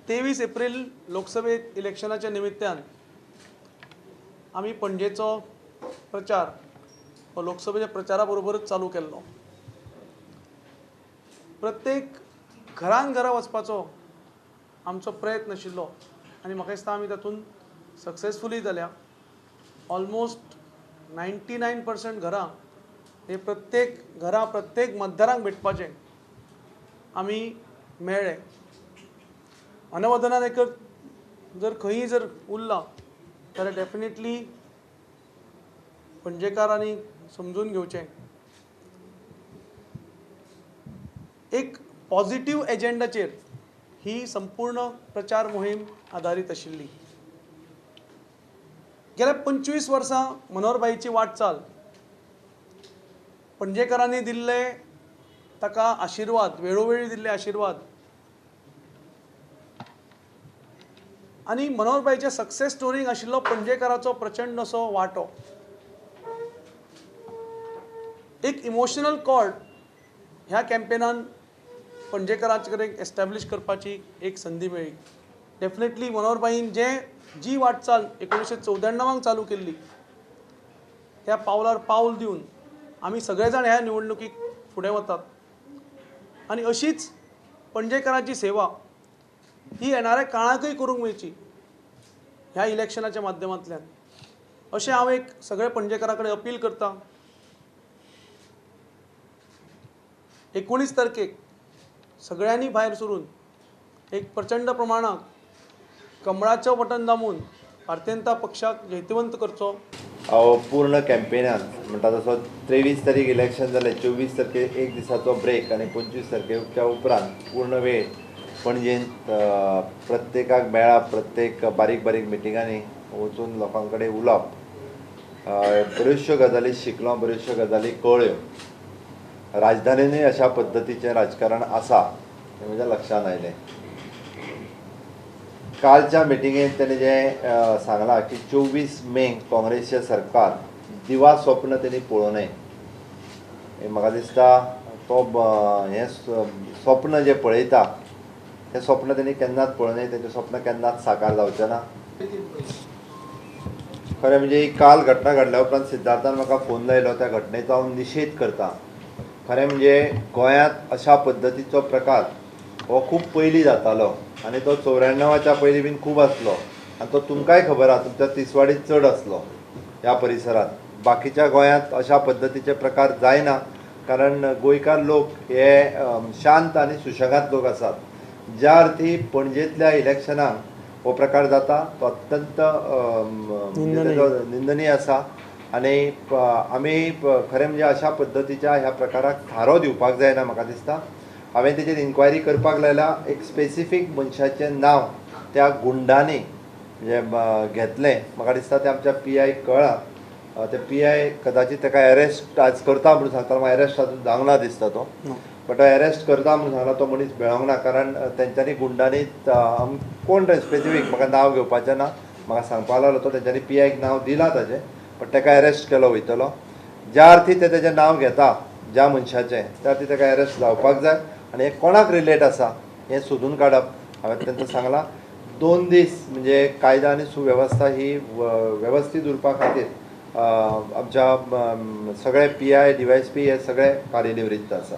23 April लोकसभे इलेक्शनाच्या निमित्तान आम्ही पणजेचो प्रचार व लोकसभेच्या प्रचाराबरोबरच चालू केल्लो। प्रत्येक घरां वचपाचो आमचो प्रयत्न आशिल्लो आनी म्हाका दिसता आमी तातूंत सक्सेसफुली जाल्या। ऑलमोस्ट 99% घरां हे प्रत्येक घरा प्रत्येक मतदारांक भेटपाचें आमी मेळ्ळे। अनवदनान एक जर खंयी जर उरला जाल्यार डेफिनेटली पणजेकारांनी समजून घेवचें, एक पॉझिटिव्ह एजेंडाचेर ही संपूर्ण प्रचार मोहीम आधारीत आशिल्ली। गेल्या 25 वर्सां मनोहरभाईची वाटचाल, पणजेकारांनी दिल्ले ताका आशिर्वाद, वेळोवेळी दिल्ले आशिर्वाद आनी मनोहरभाईच्या सक्सेस स्टोरीक आशिल्लो पणजेकाराचो प्रचंड असो वांटो। एक इमोशनल कॉर्ड ह्या कॅम्पेनान पणजेकारांचे कडेन एस्टॅब्लिश करपाची एक संदी मेळ्ळी। डेफिनेटली मनोहरभाईन जी वाटचाल 1994 चालू केल्ली त्या पावलार पावल दिवन आमी सगळे जाण ह्या निवडणुकीक फुडें वतात आनी अशीच पणजेकारांची सेवा ही येणाऱ्या काळाकय करूंक मेळची ह्या इलेक्शनाच्या माध्यमांतल्यान अशें हांव एक सगळे पणजेकारां कडेन अपील करतां। 19 तारखेक सगळ्यांनी भायर सरून एक प्रचंड प्रमाणात कमळाचें बटन दामून भारतीय जनता पक्षाक जैतवंत करचो। पूर्ण कॅम्पेनान म्हणटा तसो 23 तारीख इलेक्शन जालें, 24 तारखेक एक दिसाचो ब्रेक आनी 25 तारखेच्या उपरांत पूर्ण वेळ पणजेंत प्रत्येकाक मेळप, प्रत्येक बारीक बारीक मिटिंगांनी वचून लोकां कडेन उलोवप, बऱ्योचश्यो गजाली शिकलो, बऱ्योचश्यो गजाली कळ्ळ्यो। राजधानीनूय अशा पद्दतीचें राजकारण आसा हें म्हज्या लक्षांत आयलें। कालच्या मिटिंगेंत तेणें जें सांगलां की 24 मेक काँग्रेसचें सरकार दिवा स्वप्न तेणी पळोवं न्हय। म्हाका दिसता तो हें स्वप्न जें पळयता तें स्वप्न तेणी केन्नाच पळोवं न्हय, तेजें स्वप्न केन्नाच साकार जावचें ना। खरें म्हणजे ही काल घटना घडल्या उपरांत सिद्धार्थान म्हाका फोन लायलो, त्या घटनेचो हांव निशेध करतां। खरें म्हणजे गोंयांत अशा पद्दतीचो प्रकार हो खूब पयलीं जातालो आनी तो 94च्या पयलीं बीन खूब आसलो आनी तो तुमकांय खबर आसा, तुमच्या तिसवाडीत चड आसलो ह्या परिसरांत। बाकीच्या गोंयांत अशा पद्दतीचे प्रकार जायना, कारण गोंयकार लोक हे शांत आनी सुशेगाद लोक आसात। ज्या अर्थी पणजेंतल्या इलेक्शनाक हो प्रकार जाता तो अत्यंत निंदनीय आसा आनी आमी खरें म्हणजे अशा पद्दतीच्या ह्या प्रकाराक थारो दिवपाक जायना। म्हाका दिसता हांवें तेजेर इन्क्वायरी करपाक लायला, एक स्पेसिफीक मनशाचें नांव त्या गुंडांनी म्हणजे घेतलें। म्हाका दिसता तें आमच्या PI कळ्ळां, ते PI कदाचित ताका अरेस्ट आज करता म्हणून सांगता, म्हाका अरेस्ट अजून जावंक ना दिसता तो, बट अरेस्ट करता म्हणून सांगला तो मनीस मेळोंक ना, कारण तेंच्यांनी गुंडांनी कोण स्पेसिफीक म्हाका नांव घेवपाचें ना, म्हाका सांगपाक लागलो तो तेंच्यांनी PIक नांव दिलां ताजें, बट ताका अरेस्ट केलो वयतलो। ज्या अर्थी ते तेजें नांव घेता ज्या मनशाचें, त्या अर्थी ताका अरेस्ट जावपाक जाय आनी हे कोणाक रिलेट आसा हें सोदून काडप। हांवें तांकां सांगलां 2 दीस म्हणजे कायदा आनी सुवेवस्था ही वेवस्थीत उरपा खातीर आमच्या सगळे PI DYSP हे सगळे कार्यनिवृत्त आसा।